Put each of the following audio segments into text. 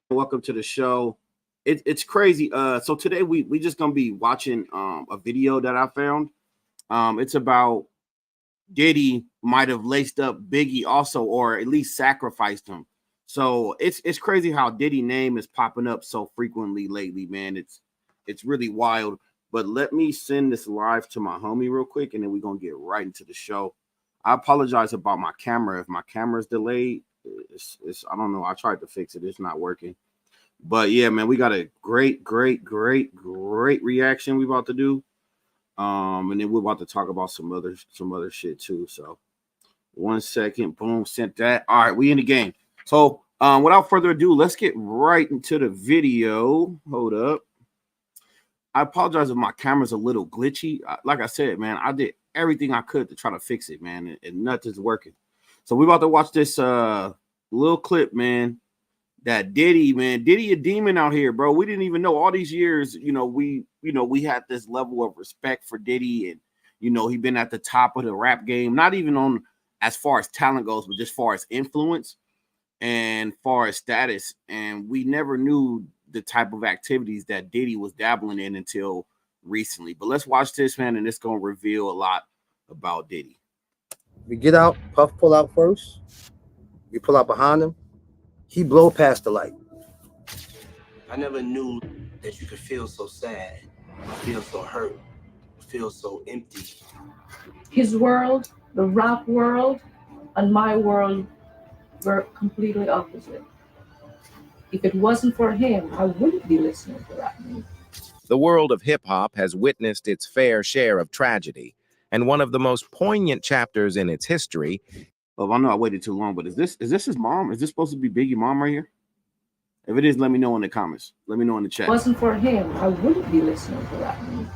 Welcome to the show. It's crazy. So today we just gonna be watching a video that I found. It's about Diddy might have laced up Biggie also, or at least sacrificed him. So it's crazy how Diddy name is popping up so frequently lately, man. It's really wild. But let me send this live to my homie real quick, and then we're gonna get right into the show. I apologize about my camera. If my camera's delayed, it's I don't know. I tried to fix it. It's not working. But yeah, man, we got a great reaction we about to do. And then we're about to talk about some other shit too. So 1 second, boom, sent that. All right, we in the game. So without further ado, let's get right into the video. Hold up. I apologize if my camera's a little glitchy. Like I said, man, I did everything I could to try to fix it, man, and nothing's working. So we're about to watch this little clip, man. That Diddy, man, Diddy a demon out here, bro. We didn't even know all these years, we had this level of respect for Diddy, and he been at the top of the rap game, not even on as far as talent goes, but just far as influence and far as status. And we never knew the type of activities that Diddy was dabbling in until recently. But let's watch this, man, and it's gonna reveal a lot about Diddy. We get out, Puff pull out first. We pull out behind him. He blow past the light. I never knew that you could feel so sad, feel so hurt, feel so empty. His world, the rap world, and my world were completely opposite. If it wasn't for him, I wouldn't be listening to rap music. The world of hip-hop has witnessed its fair share of tragedy, and one of the most poignant chapters in its history. Oh, I know I waited too long, but is this his mom? Is this supposed to be Biggie mom right here? If it is, let me know in the comments. Let me know in the chat. If it wasn't for him, I wouldn't be listening to rap music.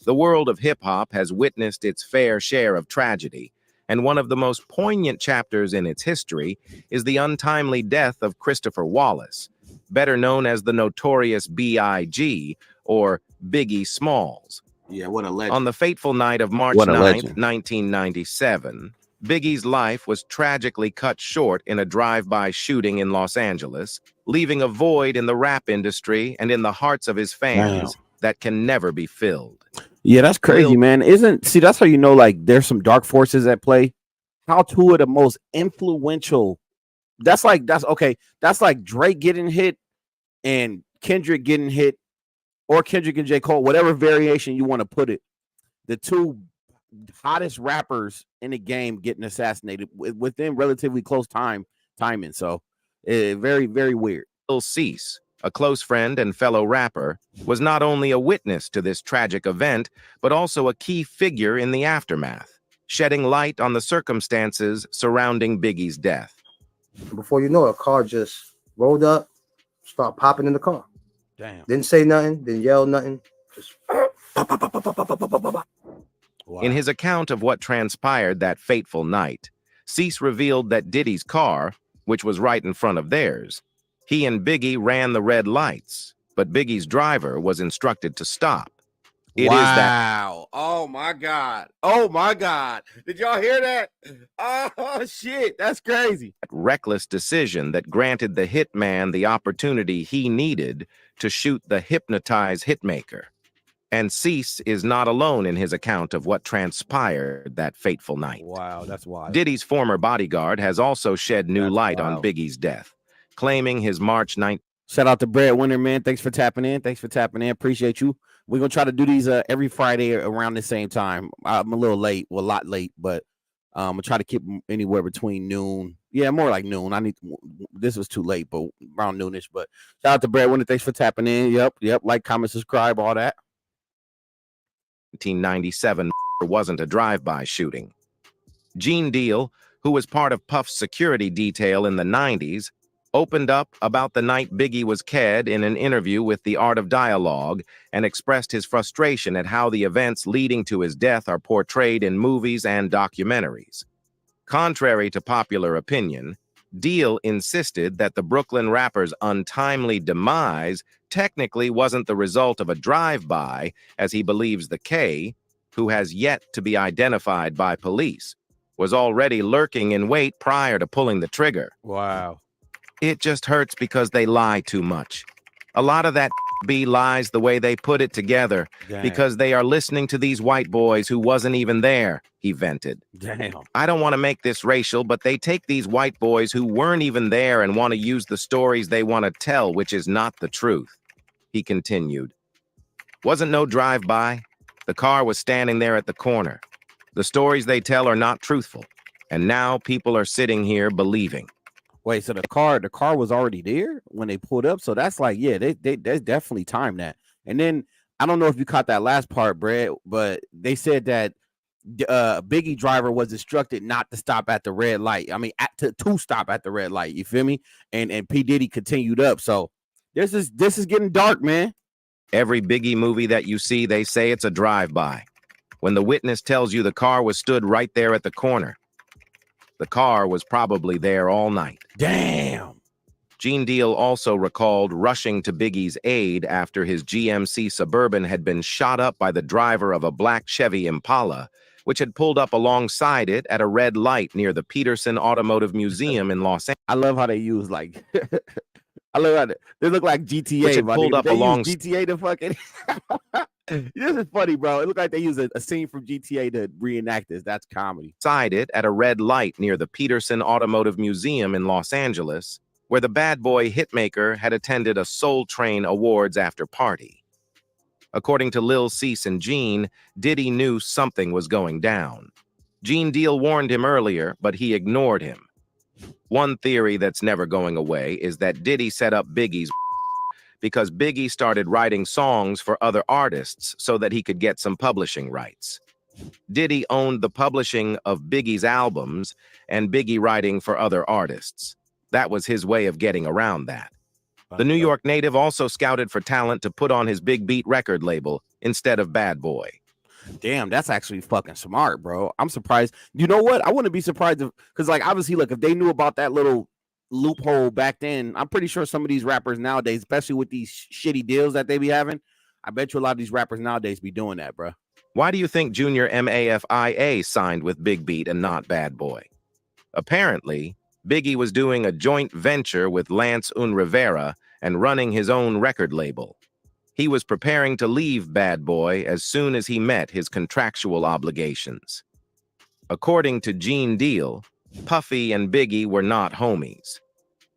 The world of hip-hop has witnessed its fair share of tragedy, and one of the most poignant chapters in its history is the untimely death of Christopher Wallace, better known as the notorious B.I.G. or Biggie Smalls. Yeah, what a legend. On the fateful night of March 9th, 1997, Biggie's life was tragically cut short in a drive-by shooting in Los Angeles, leaving a void in the rap industry and in the hearts of his fans that can never be filled. Yeah, that's crazy, man. That's how you know, like, there's some dark forces at play. How two of the most influential, that's like Drake getting hit and Kendrick getting hit, or Kendrick and J. Cole, whatever variation you want to put it. The two hottest rappers in the game getting assassinated within relatively close timing. So very weird. Lil Cease, a close friend and fellow rapper, was not only a witness to this tragic event, but also a key figure in the aftermath, shedding light on the circumstances surrounding Biggie's death. Before you know it, a car just rolled up, start popping in the car. Damn. Didn't say nothing, didn't yell nothing. Just Wow. In his account of what transpired that fateful night, Cease revealed that Diddy's car, which was right in front of theirs, he and Biggie ran the red lights, but Biggie's driver was instructed to stop. Wow. Oh my God. Did y'all hear that? Oh shit. That's crazy. Reckless decision that granted the hitman the opportunity he needed to shoot the hypnotized hitmaker. And Cease is not alone in his account of what transpired that fateful night. Wow, that's wild. Diddy's former bodyguard has also shed new light on Biggie's death, claiming his March 9th. Shout out to Breadwinner, man. Thanks for tapping in. Appreciate you. We're going to try to do these every Friday around the same time. I'm a little late, a lot late, but I'm going to try to keep them anywhere between noon. Yeah, more like noon. This was too late, but around noonish. But shout out to Breadwinner. Thanks for tapping in. Yep. Like, comment, subscribe, all that. 1997 wasn't a drive-by shooting. Gene Deal, who was part of Puff's security detail in the 90s, opened up about the night Biggie was killed in an interview with The Art of Dialogue and expressed his frustration at how the events leading to his death are portrayed in movies and documentaries. Contrary to popular opinion, Deal insisted that the Brooklyn rapper's untimely demise technically wasn't the result of a drive-by, as he believes the K, who has yet to be identified by police, was already lurking in wait prior to pulling the trigger. Wow. It just hurts because they lie too much. A lot of that be lies the way they put it together because they are listening to these white boys who wasn't even there, he vented. Damn. I don't want to make this racial, but they take these white boys who weren't even there and want to use the stories they want to tell, which is not the truth, he continued. Wasn't no drive-by. The car was standing there at the corner. The stories they tell are not truthful, and now people are sitting here believing. Wait, so the car was already there when they pulled up? So that's like, yeah, they definitely timed that. And then I don't know if you caught that last part, Brad, but they said that Biggie driver was instructed not to stop at the red light. I mean, to stop at the red light. You feel me? And P Diddy continued up. So this is getting dark, man. Every Biggie movie that you see, they say it's a drive-by. When the witness tells you the car was stood right there at the corner, the car was probably there all night. Damn. Gene Deal also recalled rushing to Biggie's aid after his GMC Suburban had been shot up by the driver of a black Chevy Impala, which had pulled up alongside it at a red light near the Peterson Automotive Museum in Los Angeles. I love how they use like I love how they look like GTA. Which had pulled up along GTA to fucking. This is funny, bro. It looked like they use a scene from GTA to reenact this. That's comedy. Side it at a red light near the Peterson Automotive Museum in Los Angeles, where the bad boy hitmaker had attended a Soul Train Awards after party. According to Lil Cease and Gene, Diddy knew something was going down. Gene Deal warned him earlier, but he ignored him. One theory that's never going away is that Diddy set up Biggie's because Biggie started writing songs for other artists so that he could get some publishing rights. Diddy owned the publishing of Biggie's albums and Biggie writing for other artists. That was his way of getting around that. The New York native also scouted for talent to put on his Big Beat record label instead of Bad Boy. Damn, that's actually fucking smart, bro. I'm surprised. You know what? I wouldn't be surprised because, like, obviously, look, if they knew about that little loophole back then, I'm pretty sure some of these rappers nowadays, especially with these shitty deals that they be having, I bet you a lot of these rappers nowadays be doing that, bro. Why do you think Junior MAFIA signed with Big Beat and not Bad Boy? Apparently, Biggie was doing a joint venture with Lance Rivera and running his own record label. He was preparing to leave Bad Boy as soon as he met his contractual obligations. According to Gene Deal, Puffy and Biggie were not homies.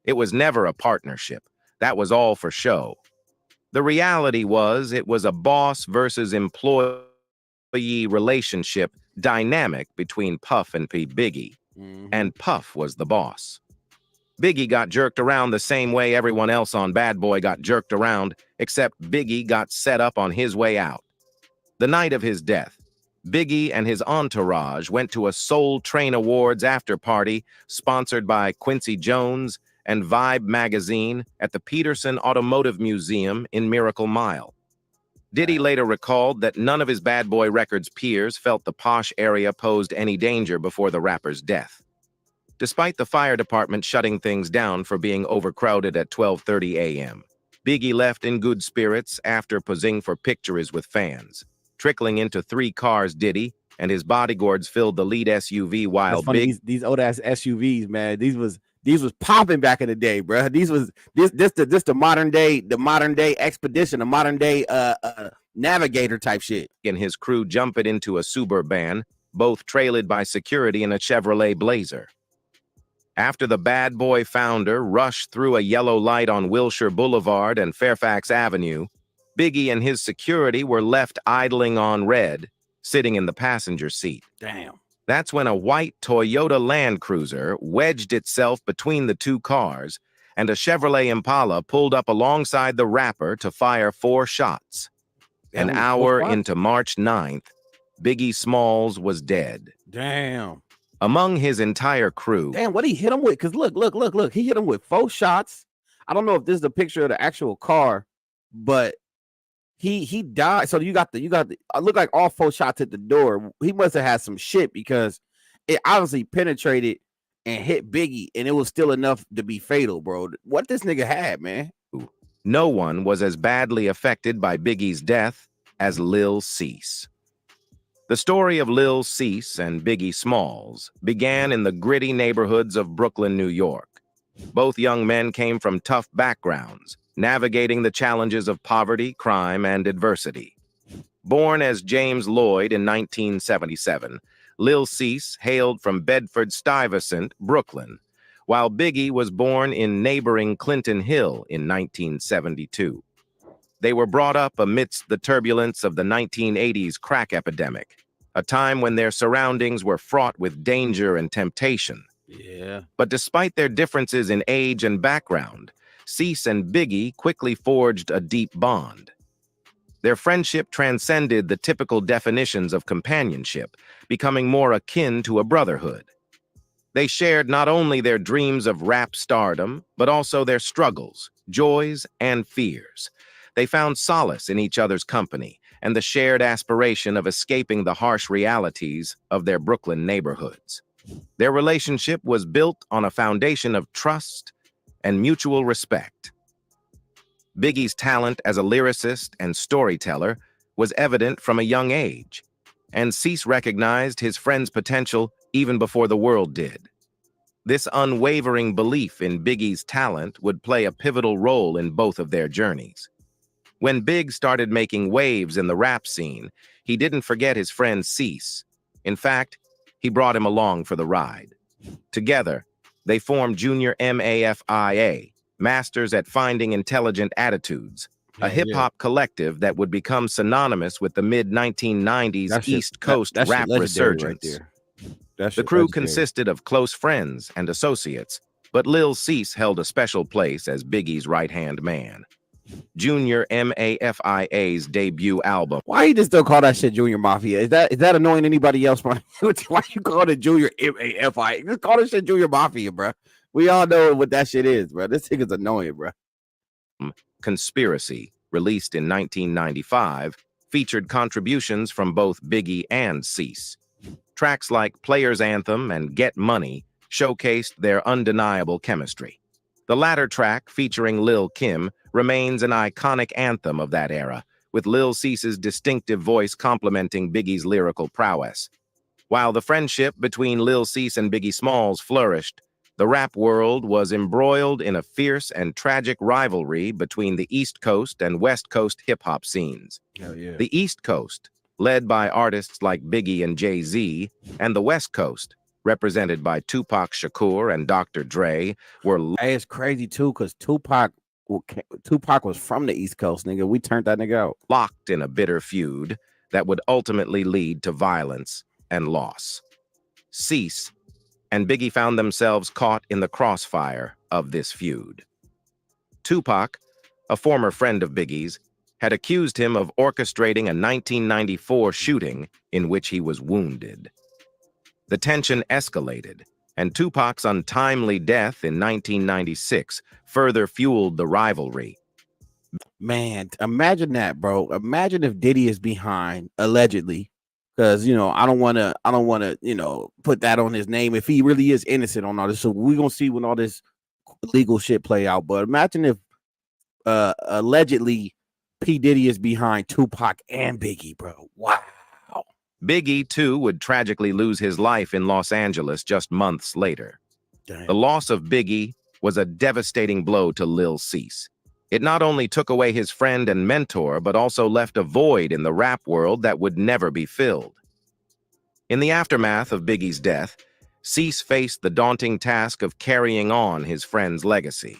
It was never a partnership. That was all for show. The reality was it was a boss versus employee relationship dynamic between Puff and P. Biggie, and Puff was the boss. Biggie got jerked around the same way everyone else on Bad Boy got jerked around, except Biggie got set up on his way out. The night of his death, Biggie and his entourage went to a Soul Train Awards after party sponsored by Quincy Jones and Vibe magazine at the Peterson Automotive Museum in Miracle Mile. Diddy later recalled that none of his Bad Boy Records peers felt the posh area posed any danger before the rapper's death. Despite the fire department shutting things down for being overcrowded at 12:30 a.m., Biggie left in good spirits after posing for pictures with fans. Trickling into 3 cars, Diddy and his bodyguards filled the lead SUV while these old ass SUVs, man, these was popping back in the day, bro. This the modern day Expedition, the modern day Navigator type shit. And his crew jumped into a Suburban, both trailed by security in a Chevrolet Blazer. After the Bad Boy founder rushed through a yellow light on Wilshire Boulevard and Fairfax Avenue, Biggie and his security were left idling on red, sitting in the passenger seat. Damn. That's when a white Toyota Land Cruiser wedged itself between the 2 cars, and a Chevrolet Impala pulled up alongside the rapper to fire 4 shots. An hour into March 9th, Biggie Smalls was dead. Damn. Among his entire crew. Damn, what he hit him with? Because look. He hit him with 4 shots. I don't know if this is a picture of the actual car, but he died. So you got the look like all 4 shots at the door. He must have had some shit because it obviously penetrated and hit Biggie, and it was still enough to be fatal, bro. What this nigga had, man. No one was as badly affected by Biggie's death as Lil Cease. The story of Lil Cease and Biggie Smalls began in the gritty neighborhoods of Brooklyn, New York. Both young men came from tough backgrounds, navigating the challenges of poverty, crime, and adversity. Born as James Lloyd in 1977, Lil Cease hailed from Bedford-Stuyvesant, Brooklyn, while Biggie was born in neighboring Clinton Hill in 1972. They were brought up amidst the turbulence of the 1980s crack epidemic, a time when their surroundings were fraught with danger and temptation. Yeah. But despite their differences in age and background, Cease and Biggie quickly forged a deep bond. Their friendship transcended the typical definitions of companionship, becoming more akin to a brotherhood. They shared not only their dreams of rap stardom, but also their struggles, joys, and fears. They found solace in each other's company and the shared aspiration of escaping the harsh realities of their Brooklyn neighborhoods. Their relationship was built on a foundation of trust and mutual respect. Biggie's talent as a lyricist and storyteller was evident from a young age, and Cease recognized his friend's potential even before the world did. This unwavering belief in Biggie's talent would play a pivotal role in both of their journeys. When Big started making waves in the rap scene, he didn't forget his friend Cease. In fact, he brought him along for the ride. Together, they formed Junior MAFIA, Masters at Finding Intelligent Attitudes, a hip-hop collective that would become synonymous with the mid-1990s East Coast rap resurgence. The crew consisted of close friends and associates, but Lil Cease held a special place as Biggie's right-hand man. Junior MAFIA's debut album. Why you just don't call that shit Junior Mafia? Is that annoying anybody else? Why you call it Junior MAFIA? Just call this shit Junior Mafia, bro. We all know what that shit is, bro. This nigga's annoying, bro. Conspiracy, released in 1995, featured contributions from both Biggie and Cease. Tracks like Player's Anthem and Get Money showcased their undeniable chemistry. The latter track, featuring Lil Kim, remains an iconic anthem of that era, with Lil Cease's distinctive voice complementing Biggie's lyrical prowess. While the friendship between Lil Cease and Biggie Smalls flourished, the rap world was embroiled in a fierce and tragic rivalry between the East Coast and West Coast hip-hop scenes. Hell yeah. The East Coast, led by artists like Biggie and Jay-Z, and the West Coast, represented by Tupac Shakur and Dr. Dre, were... Hey, it's crazy, too, because Tupac was from the East Coast, nigga. We turned that nigga out. Locked in a bitter feud that would ultimately lead to violence and loss. Cease and Biggie found themselves caught in the crossfire of this feud. Tupac, a former friend of Biggie's, had accused him of orchestrating a 1994 shooting in which he was wounded. The tension escalated, and Tupac's untimely death in 1996 further fueled the rivalry. Man, imagine that, bro. Imagine if Diddy is behind, allegedly, because, you know, I don't want to, you know, put that on his name if he really is innocent on all this. So we're going to see when all this legal shit play out. But imagine if allegedly P. Diddy is behind Tupac and Biggie, bro. Wow. Biggie, too, would tragically lose his life in Los Angeles just months later. Damn. The loss of Biggie was a devastating blow to Lil Cease. It not only took away his friend and mentor, but also left a void in the rap world that would never be filled. In the aftermath of Biggie's death, Cease faced the daunting task of carrying on his friend's legacy.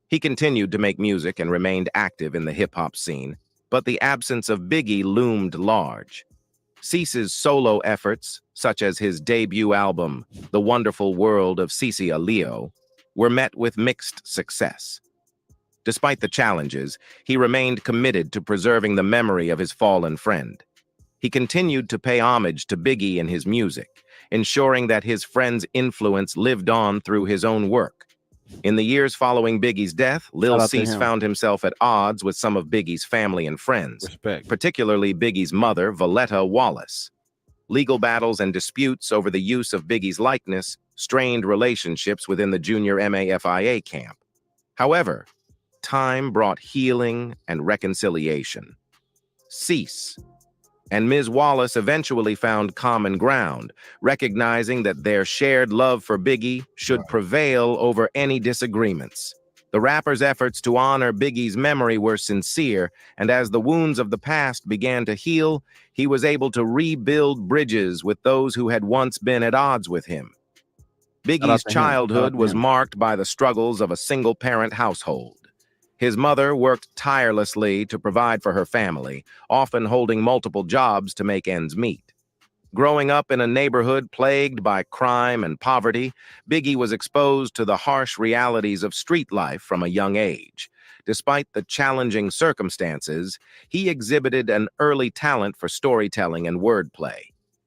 He continued to make music and remained active in the hip-hop scene, but the absence of Biggie loomed large. Cease's solo efforts, such as his debut album, The Wonderful World of Cece Leo, were met with mixed success. Despite the challenges, he remained committed to preserving the memory of his fallen friend. He continued to pay homage to Biggie in his music, ensuring that his friend's influence lived on through his own work. In the years following Biggie's death, Lil Cease found himself at odds with some of Biggie's family and friends, particularly Biggie's mother, Valletta Wallace. Legal battles and disputes over the use of Biggie's likeness strained relationships within the Junior MAFIA camp. However, time brought healing and reconciliation. Cease, and Ms. Wallace eventually found common ground, recognizing that their shared love for Biggie should prevail over any disagreements. The rapper's efforts to honor Biggie's memory were sincere, and as the wounds of the past began to heal, he was able to rebuild bridges with those who had once been at odds with him. Biggie's childhood was marked by the struggles of a single-parent household. His mother worked tirelessly to provide for her family, often holding multiple jobs to make ends meet. Growing up in a neighborhood plagued by crime and poverty, Biggie was exposed to the harsh realities of street life from a young age. Despite the challenging circumstances, he exhibited an early talent for storytelling and wordplay.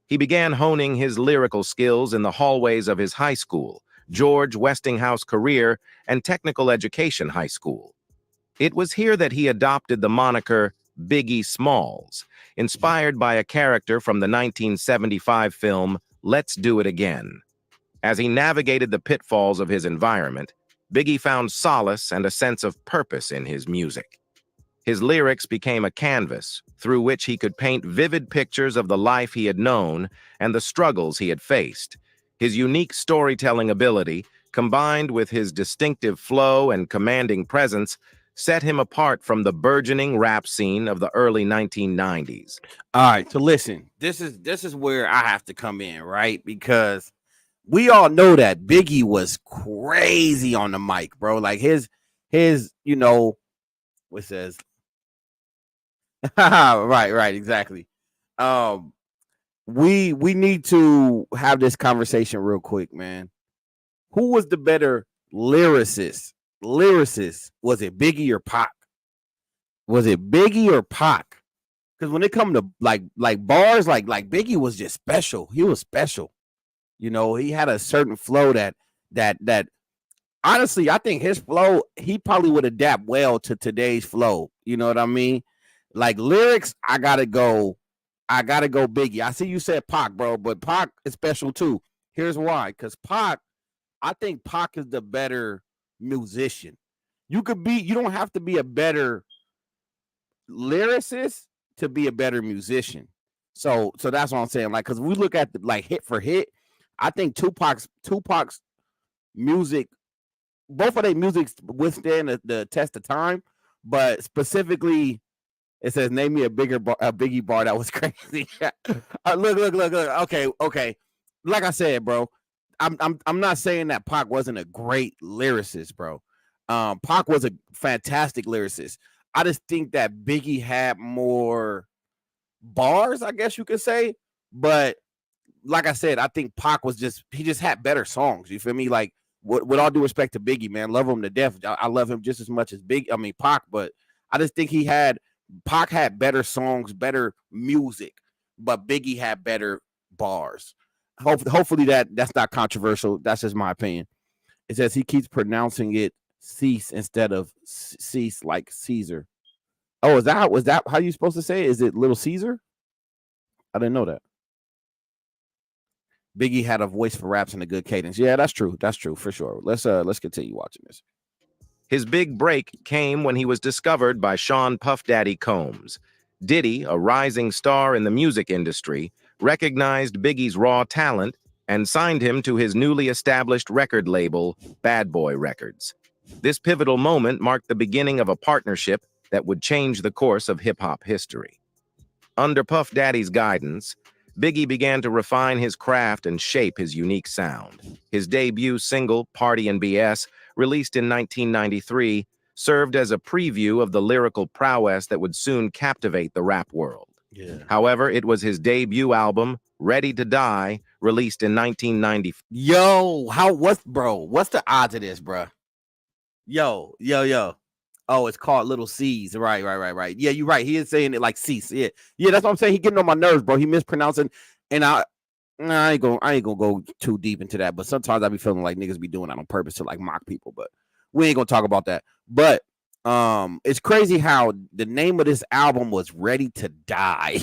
He began honing his lyrical skills in the hallways of his high school, George Westinghouse Career and Technical Education High School. It was here that he adopted the moniker Biggie Smalls, inspired by a character from the 1975 film Let's Do It Again. As he navigated the pitfalls of his environment, Biggie found solace and a sense of purpose in his music. His lyrics became a canvas through which he could paint vivid pictures of the life he had known and the struggles he had faced. His unique storytelling ability, combined with his distinctive flow and commanding presence, set him apart from the burgeoning rap scene of the early 1990s. All right, so listen, this is where I have to come in, right? Because we all know that Biggie was crazy on the mic, bro. Like his, you know, what says, right, exactly. We need to have this conversation real quick, man. Who was the better lyricist? Was it Biggie or Pac? Was it Biggie or Pac? Because when it come to like bars, like Biggie was just special. He was special. You know, he had a certain flow that honestly, I think his flow, he probably would adapt well to today's flow. You know what I mean? Like lyrics, I gotta go Biggie. I see you said Pac, bro, but Pac is special too. Here's why. Because Pac, I think Pac is the better musician. You don't have to be a better lyricist to be a better musician. So that's what I'm saying. Like, because we look at like hit for hit, I think Tupac's music, both of their music withstand the test of time, but specifically, it says name me a Biggie bar that was crazy. Look. Okay. Like I said, bro, I'm not saying that Pac wasn't a great lyricist, bro. Pac was a fantastic lyricist. I just think that Biggie had more bars, I guess you could say. But like I said, I think Pac he just had better songs. You feel me? Like, with all due respect to Biggie, man, love him to death. I love him just as much as Pac, but I just think Pac had better songs, better music, but Biggie had better bars. Hopefully that's not controversial. That's just my opinion. It says he keeps pronouncing it cease instead of cease, like Caesar. Oh, was that how you supposed to say it? Is it Little Caesar? I didn't know that. Biggie had a voice for raps and a good cadence. Yeah, that's true. That's true for sure. Let's continue watching this. His big break came when he was discovered by Sean Puff Daddy Combs. Diddy, a rising star in the music industry, recognized Biggie's raw talent and signed him to his newly established record label, Bad Boy Records. This pivotal moment marked the beginning of a partnership that would change the course of hip-hop history. Under Puff Daddy's guidance, Biggie began to refine his craft and shape his unique sound. His debut single, Party and BS, released in 1993, served as a preview of the lyrical prowess that would soon captivate the rap world. Yeah. However, it was his debut album, Ready to Die, released in 1994. Yo, what's the odds of this, bro? Yo. Oh, it's called Little C's. Right. Yeah, you're right. He is saying it like cease. Yeah, that's what I'm saying. He getting on my nerves, bro. He mispronouncing, and I ain't gonna go too deep into that. But sometimes I be feeling like niggas be doing that on purpose to like mock people. But we ain't gonna talk about that. But it's crazy how the name of this album was Ready to Die,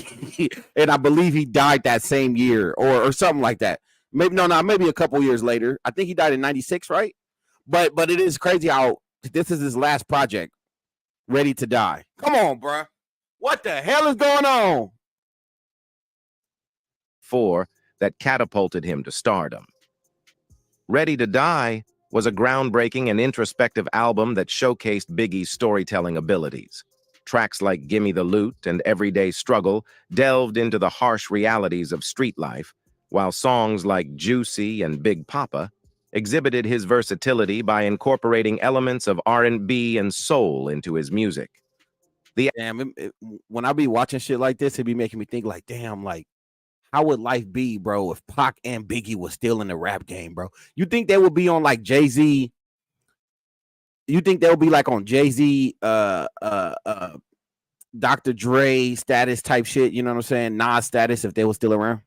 and I believe he died that same year or something like that. Maybe maybe a couple years later. I think he died in '96, right? But it is crazy how this is his last project, Ready to Die. Come on, bro. What the hell is going on? 4 that catapulted him to stardom. Ready to Die was a groundbreaking and introspective album that showcased Biggie's storytelling abilities. Tracks like Gimme the Loot and Everyday Struggle delved into the harsh realities of street life, while songs like Juicy and Big Papa exhibited his versatility by incorporating elements of R&B and soul into his music. Damn, when I be watching shit like this, it be making me think like, damn, like, how would life be, bro, if Pac and Biggie was still in the rap game, bro? You think they would be on like Jay-Z? You think they would be like on Jay-Z, Dr. Dre status type shit, you know what I'm saying? Nas status if they were still around?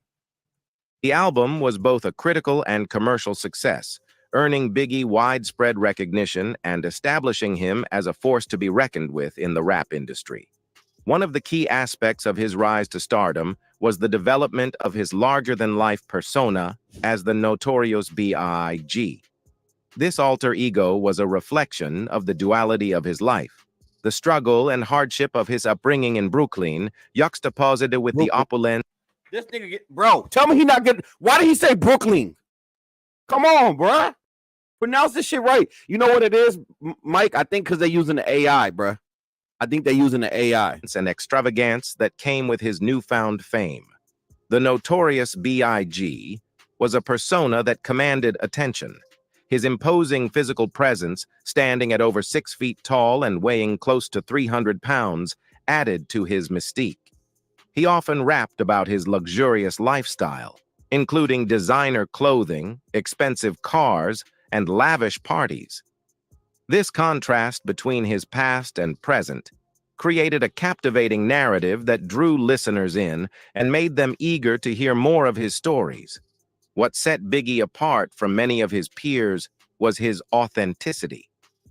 The album was both a critical and commercial success, earning Biggie widespread recognition and establishing him as a force to be reckoned with in the rap industry. One of the key aspects of his rise to stardom was the development of his larger-than-life persona as the Notorious B.I.G. This alter ego was a reflection of the duality of his life, the struggle and hardship of his upbringing in Brooklyn, juxtaposed with the opulence. This nigga, bro, tell me he not getting. Why did he say Brooklyn? Come on, bro. Pronounce this shit right. You know what it is, Mike? I think because they're using the AI, bro. I think they're using the AI. And extravagance that came with his newfound fame. The Notorious B.I.G. was a persona that commanded attention. His imposing physical presence, standing at over 6 feet tall and weighing close to 300 pounds, added to his mystique. He often rapped about his luxurious lifestyle, including designer clothing, expensive cars, and lavish parties. This contrast between his past and present created a captivating narrative that drew listeners in and made them eager to hear more of his stories. What set Biggie apart from many of his peers was his authenticity.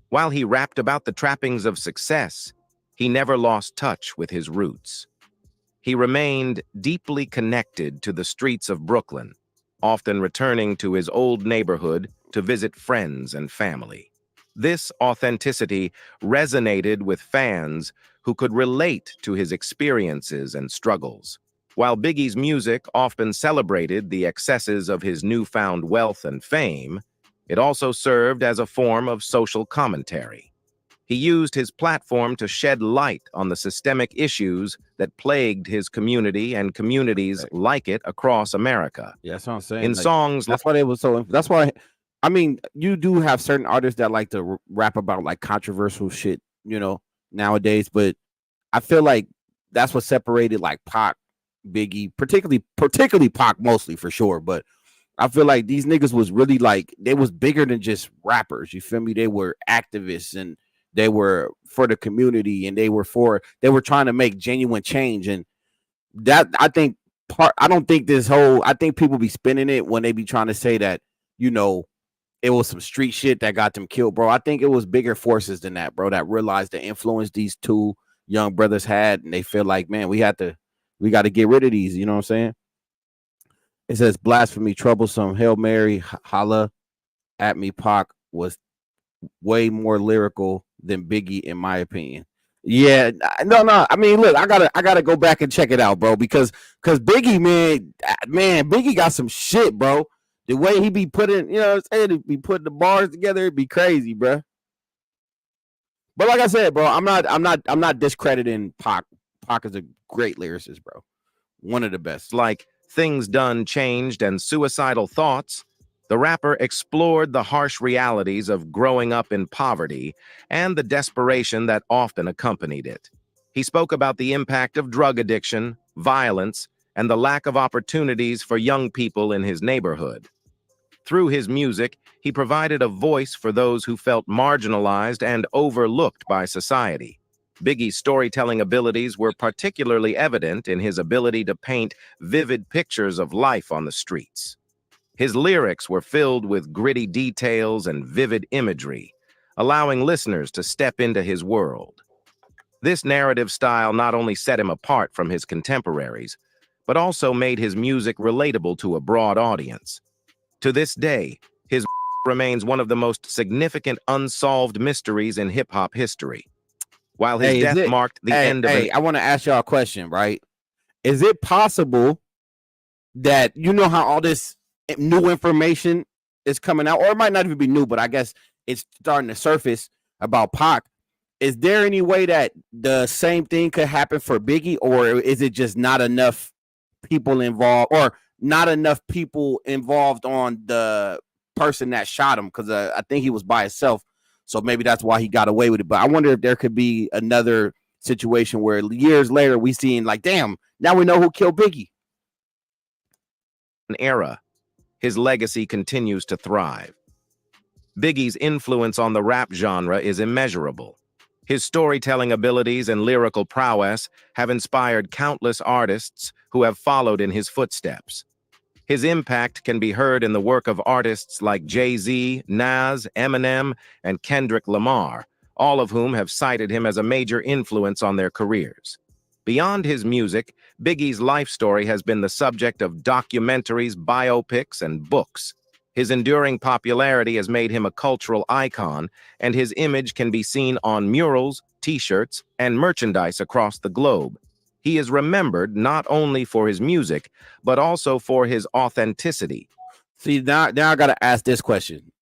While he rapped about the trappings of success, he never lost touch with his roots. He remained deeply connected to the streets of Brooklyn, often returning to his old neighborhood to visit friends and family. This authenticity resonated with fans who could relate to his experiences and struggles. While Biggie's music often celebrated the excesses of his newfound wealth and fame, it also served as a form of social commentary. He used his platform to shed light on the systemic issues that plagued his community and communities like it across America. Yeah, that's what I'm saying. In like, songs, that's why they was so. That's why. I mean, you do have certain artists that like to rap about like controversial shit, you know, nowadays. But I feel like that's what separated like Pac, Biggie, particularly Pac, mostly for sure. But I feel like these niggas was really like they was bigger than just rappers. You feel me? They were activists and they were for the community and they were trying to make genuine change. And that I think I think people be spinning it when they be trying to say that, you know, it was some street shit that got them killed, bro. I think it was bigger forces than that, bro, that realized the influence these two young brothers had. And they feel like, man, we got to get rid of these. You know what I'm saying? It says blasphemy, troublesome, Hail Mary, holla at me. Pac was way more lyrical than Biggie, in my opinion. Yeah, no. I mean, look, I gotta go back and check it out, bro, because Biggie, man, Biggie got some shit, bro. The way he be putting, you know what I'm saying, he be putting the bars together, it'd be crazy, bro. But like I said, bro, I'm not discrediting Pac. Pac is a great lyricist, bro. One of the best. Like Things Done Changed and Suicidal Thoughts, the rapper explored the harsh realities of growing up in poverty and the desperation that often accompanied it. He spoke about the impact of drug addiction, violence, and the lack of opportunities for young people in his neighborhood. Through his music, he provided a voice for those who felt marginalized and overlooked by society. Biggie's storytelling abilities were particularly evident in his ability to paint vivid pictures of life on the streets. His lyrics were filled with gritty details and vivid imagery, allowing listeners to step into his world. This narrative style not only set him apart from his contemporaries, but also made his music relatable to a broad audience. To this day, his remains one of the most significant unsolved mysteries in hip-hop history. While his death marked the end of I want to ask y'all a question, right? Is it possible that you know how all this new information is coming out, or it might not even be new, but I guess it's starting to surface about Pac. Is there any way that the same thing could happen for Biggie, or is it just not enough people involved, or not enough people involved on the person that shot him? Because I think he was by himself, so maybe that's why he got away with it. But I wonder if there could be another situation where years later we seen like, damn, now we know who killed Biggie. An era, his legacy continues to thrive. Biggie's influence on the rap genre is immeasurable. His storytelling abilities and lyrical prowess have inspired countless artists who have followed in his footsteps. His impact can be heard in the work of artists like Jay-Z, Nas, Eminem, and Kendrick Lamar, all of whom have cited him as a major influence on their careers. Beyond his music, Biggie's life story has been the subject of documentaries, biopics, and books. His enduring popularity has made him a cultural icon, and his image can be seen on murals, t-shirts, and merchandise across the globe. He is remembered not only for his music, but also for his authenticity. See, now I gotta ask this question.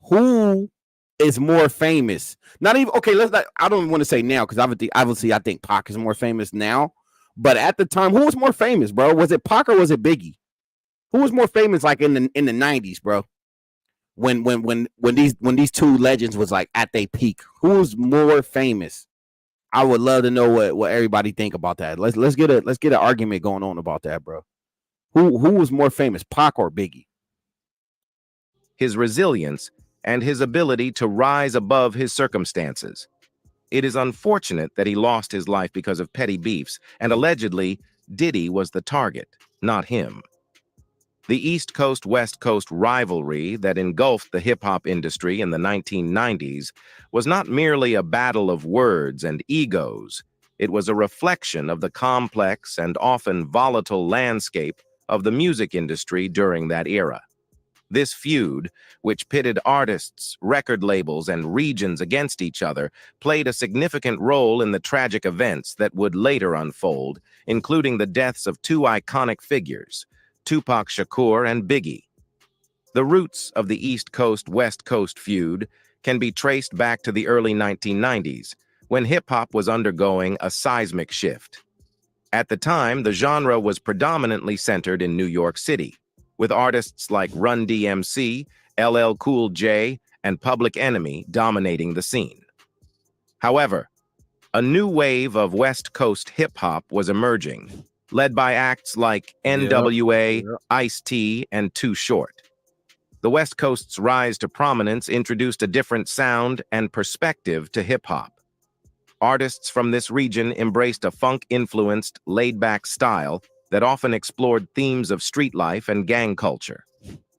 Who is more famous? Not even okay. I don't want to say now because obviously I think Pac is more famous now. But at the time, who was more famous, bro? Was it Pac or was it Biggie? Who was more famous, like in the 90s, bro? When these two legends was like at their peak, who was more famous? I would love to know what everybody think about that. Let's get an argument going on about that, bro. Who was more famous, Pac or Biggie? His resilience and his ability to rise above his circumstances. It is unfortunate that he lost his life because of petty beefs, and allegedly, Diddy was the target, not him. The East Coast-West Coast rivalry that engulfed the hip-hop industry in the 1990s was not merely a battle of words and egos. It was a reflection of the complex and often volatile landscape of the music industry during that era. This feud, which pitted artists, record labels, and regions against each other, played a significant role in the tragic events that would later unfold, including the deaths of two iconic figures, Tupac Shakur and Biggie. The roots of the East Coast-West Coast feud can be traced back to the early 1990s, when hip-hop was undergoing a seismic shift. At the time, the genre was predominantly centered in New York City, with artists like Run DMC, LL Cool J, and Public Enemy dominating the scene. However, a new wave of West Coast hip-hop was emerging, led by acts like NWA, Ice-T, and Too Short. The West Coast's rise to prominence introduced a different sound and perspective to hip-hop. Artists from this region embraced a funk-influenced, laid-back style that often explored themes of street life and gang culture.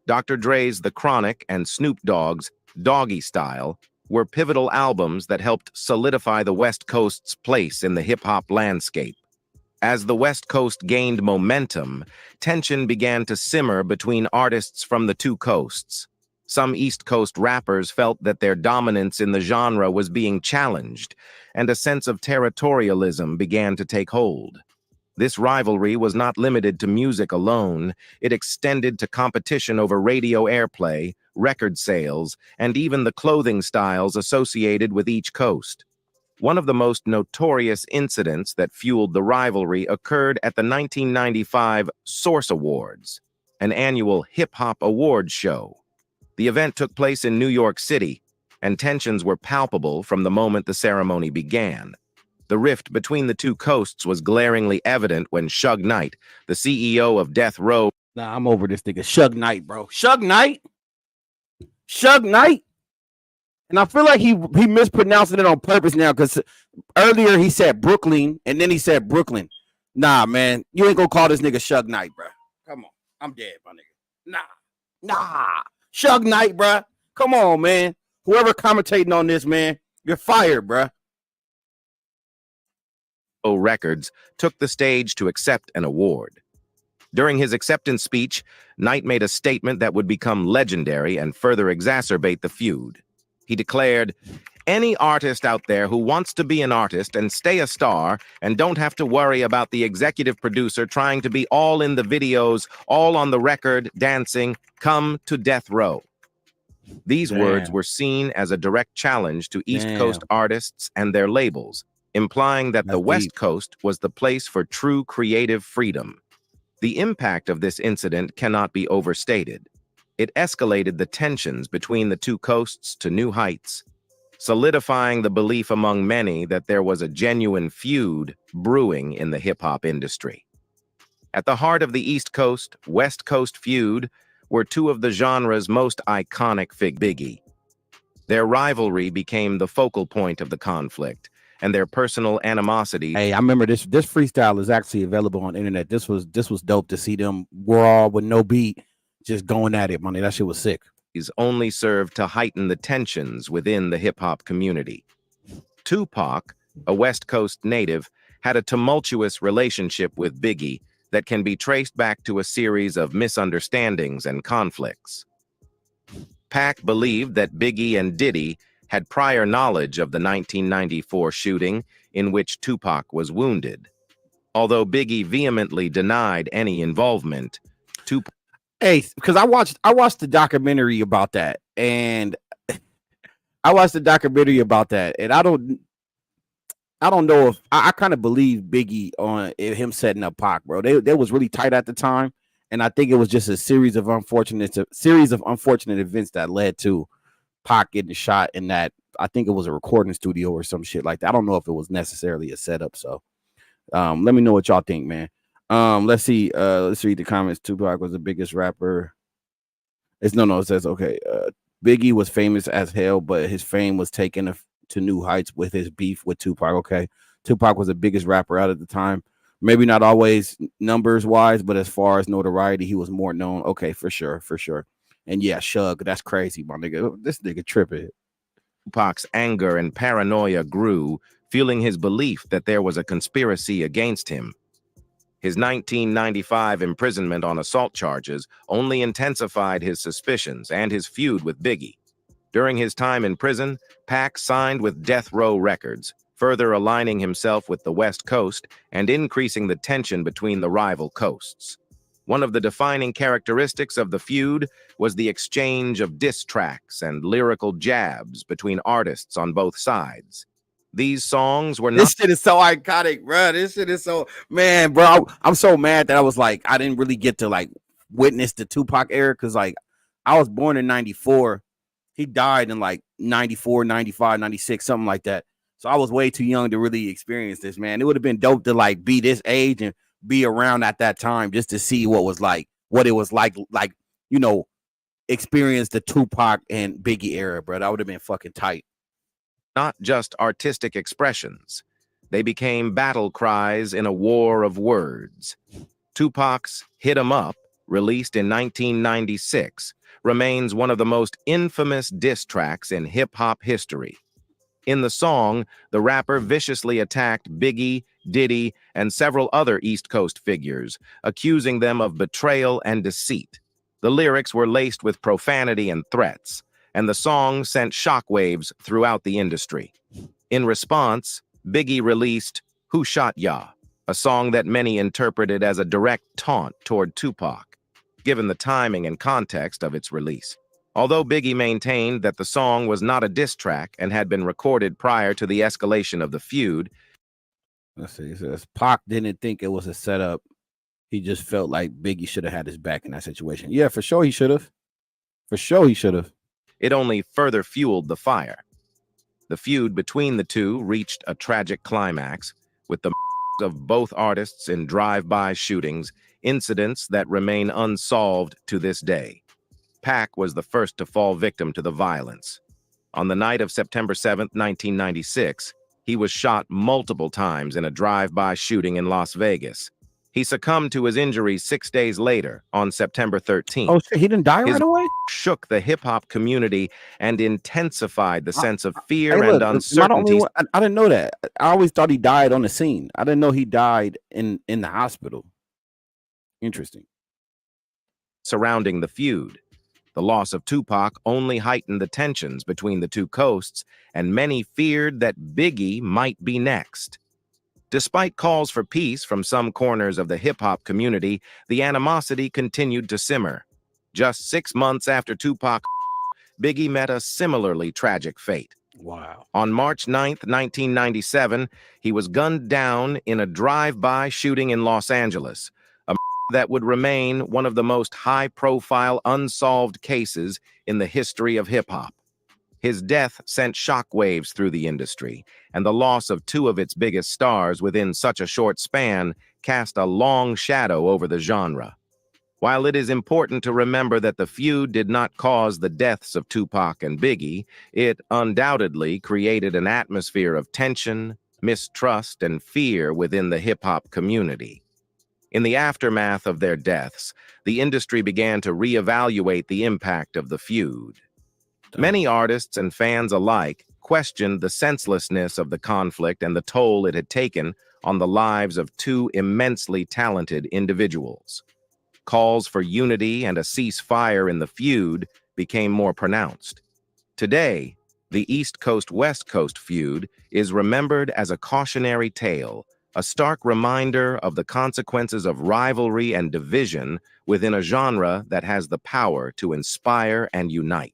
Dr. Dre's The Chronic and Snoop Dogg's Doggy Style were pivotal albums that helped solidify the West Coast's place in the hip-hop landscape. As the West Coast gained momentum, tension began to simmer between artists from the two coasts. Some East Coast rappers felt that their dominance in the genre was being challenged, and a sense of territorialism began to take hold. This rivalry was not limited to music alone. It extended to competition over radio airplay, record sales, and even the clothing styles associated with each coast. One of the most notorious incidents that fueled the rivalry occurred at the 1995 Source Awards, an annual hip-hop awards show. The event took place in New York City, and tensions were palpable from the moment the ceremony began. The rift between the two coasts was glaringly evident when Suge Knight, the CEO of Death Row... Nah, I'm over this nigga Suge Knight, bro. Suge Knight? Suge Knight? And I feel like he mispronouncing it on purpose now, because earlier he said Brooklyn, and then he said Brooklyn. Nah, man, you ain't gonna call this nigga Suge Knight, bro. Come on, I'm dead, my nigga. Nah, Suge Knight, bro. Come on, man. Whoever commentating on this, man, you're fired, bro. Records took the stage to accept an award. During his acceptance speech, Knight made a statement that would become legendary and further exacerbate the feud. He declared, Any artist out there who wants to be an artist and stay a star and don't have to worry about the executive producer trying to be all in the videos, all on the record, dancing, come to death row. These words were seen as a direct challenge to East Coast artists and their labels, implying that the West Coast was the place for true creative freedom. The impact of this incident cannot be overstated. It escalated the tensions between the two coasts to new heights, solidifying the belief among many that there was a genuine feud brewing in the hip-hop industry. At the heart of the East Coast-West Coast feud were two of the genre's most iconic Biggie. Their rivalry became the focal point of the conflict, and their personal animosity. Hey, I remember this freestyle is actually available on the internet. This was dope to see them raw with no beat, just going at it, money. That shit was sick. Only served to heighten the tensions within the hip-hop community. Tupac, a West Coast native, had a tumultuous relationship with Biggie that can be traced back to a series of misunderstandings and conflicts. Pac believed that Biggie and Diddy had prior knowledge of the 1994 shooting in which Tupac was wounded. Although Biggie vehemently denied any involvement, Tupac... Hey, because I watched the documentary about that, and I don't know if I kind of believe Biggie on him setting up Pac, bro. They was really tight at the time, and I think it was just a series of unfortunate events that led to Pac getting shot in that. I think it was a recording studio or some shit like that. I don't know if it was necessarily a setup. So let me know what y'all think, man. Let's see. Let's read the comments. Tupac was the biggest rapper. It says, okay. Biggie was famous as hell, but his fame was taken to new heights with his beef with Tupac. Okay. Tupac was the biggest rapper out at the time. Maybe not always numbers wise, but as far as notoriety, he was more known. Okay, for sure. And yeah, Shug, that's crazy, my nigga. This nigga tripping. Tupac's anger and paranoia grew, fueling his belief that there was a conspiracy against him. His 1995 imprisonment on assault charges only intensified his suspicions and his feud with Biggie. During his time in prison, Pac signed with Death Row Records, further aligning himself with the West Coast and increasing the tension between the rival coasts. One of the defining characteristics of the feud was the exchange of diss tracks and lyrical jabs between artists on both sides. These songs were not... This shit is so iconic, bro. This shit is so... Man, bro, I'm so mad that I was like, I didn't really get to like witness the Tupac era because like I was born in 94. He died in like 94, 95, 96, something like that. So I was way too young to really experience this, man. It would have been dope to like be this age and be around at that time just to see what it was like, you know, experience the Tupac and Biggie era, bro. That would have been fucking tight. Not just artistic expressions. They became battle cries in a war of words. Tupac's Hit 'Em Up, released in 1996, remains one of the most infamous diss tracks in hip-hop history. In the song, the rapper viciously attacked Biggie, Diddy, and several other East Coast figures, accusing them of betrayal and deceit. The lyrics were laced with profanity and threats, and the song sent shockwaves throughout the industry. In response, Biggie released Who Shot Ya?, a song that many interpreted as a direct taunt toward Tupac, given the timing and context of its release. Although Biggie maintained that the song was not a diss track and had been recorded prior to the escalation of the feud. Let's see, it says Pac didn't think it was a setup. He just felt like Biggie should have had his back in that situation. Yeah, for sure he should have. It only further fueled the fire. The feud between the two reached a tragic climax, with the of both artists in drive-by shootings, incidents that remain unsolved to this day. Pac was the first to fall victim to the violence. On the night of September 7th, 1996, he was shot multiple times in a drive-by shooting in Las Vegas. He succumbed to his injuries 6 days later, on September 13th. Oh, shit, he didn't die right away? Shook the hip-hop community and intensified the sense of fear and uncertainty. I didn't know that. I always thought he died on the scene. I didn't know he died in the hospital. Interesting. Surrounding the feud. The loss of Tupac only heightened the tensions between the two coasts, and many feared that Biggie might be next. Despite calls for peace from some corners of the hip-hop community, the animosity continued to simmer. Just 6 months after Tupac, Biggie met a similarly tragic fate. Wow. On March 9, 1997, he was gunned down in a drive-by shooting in Los Angeles, a that would remain one of the most high-profile unsolved cases in the history of hip-hop. His death sent shockwaves through the industry, and the loss of two of its biggest stars within such a short span cast a long shadow over the genre. While it is important to remember that the feud did not cause the deaths of Tupac and Biggie, it undoubtedly created an atmosphere of tension, mistrust, and fear within the hip-hop community. In the aftermath of their deaths, the industry began to reevaluate the impact of the feud. Many artists and fans alike questioned the senselessness of the conflict and the toll it had taken on the lives of two immensely talented individuals. Calls for unity and a ceasefire in the feud became more pronounced. Today, the East Coast-West Coast feud is remembered as a cautionary tale, a stark reminder of the consequences of rivalry and division within a genre that has the power to inspire and unite.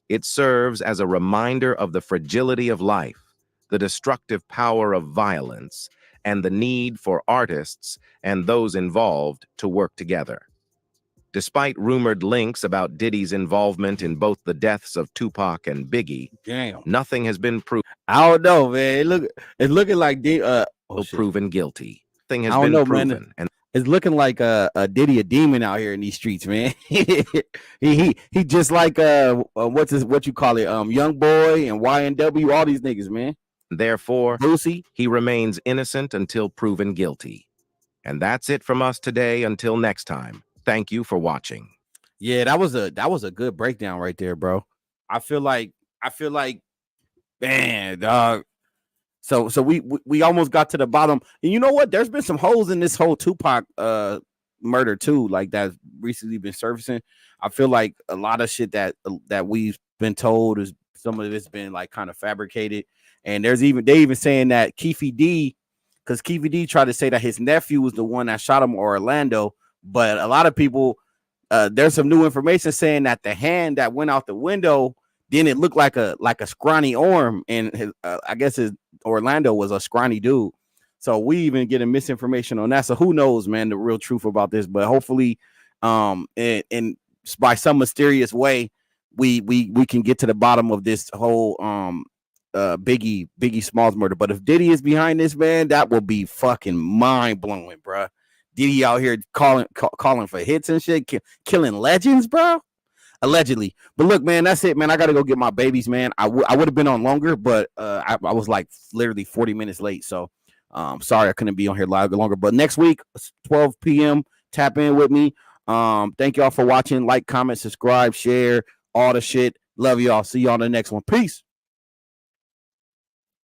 It serves as a reminder of the fragility of life, the destructive power of violence, and the need for artists and those involved to work together. Despite rumored links about Diddy's involvement in both the deaths of Tupac and Biggie, nothing has been proven. I don't know, man. It's looking like proven guilty. Nothing has I don't been know, proven, man. and it's looking like a Diddy, a demon out here in these streets, man. he just like what you call it, Young Boy and YNW, all these niggas, man. therefore, Boosie. he remains innocent until proven guilty. And that's it from us today. Until next time, thank you for watching. Yeah, that was a good breakdown right there, bro. I feel like, man, dog. So we almost got to the bottom. And you know what? There's been some holes in this whole Tupac murder too, like that's recently been surfacing. I feel like a lot of shit that we've been told is some of it's been like kind of fabricated. And they even saying that Keefy D, because Keefy D tried to say that his nephew was the one that shot him in Orlando, but a lot of people, there's some new information saying that the hand that went out the window, then it looked like a scrawny arm, and his, I guess his Orlando was a scrawny dude. So we even getting misinformation on that. So who knows, man, the real truth about this? But hopefully, and by some mysterious way, we can get to the bottom of this whole Biggie Smalls murder. But if Diddy is behind this, man, that will be fucking mind blowing, bro. Diddy out here calling for hits and shit, killing legends, bro. Allegedly. But look, man, that's it, man. I gotta go get my babies, man. I would have been on longer, but I was like literally 40 minutes late. So sorry I couldn't be on here longer. But next week, 12 p.m. tap in with me. Thank y'all for watching. Like, comment, subscribe, share, all the shit. Love y'all. See y'all in the next one. Peace.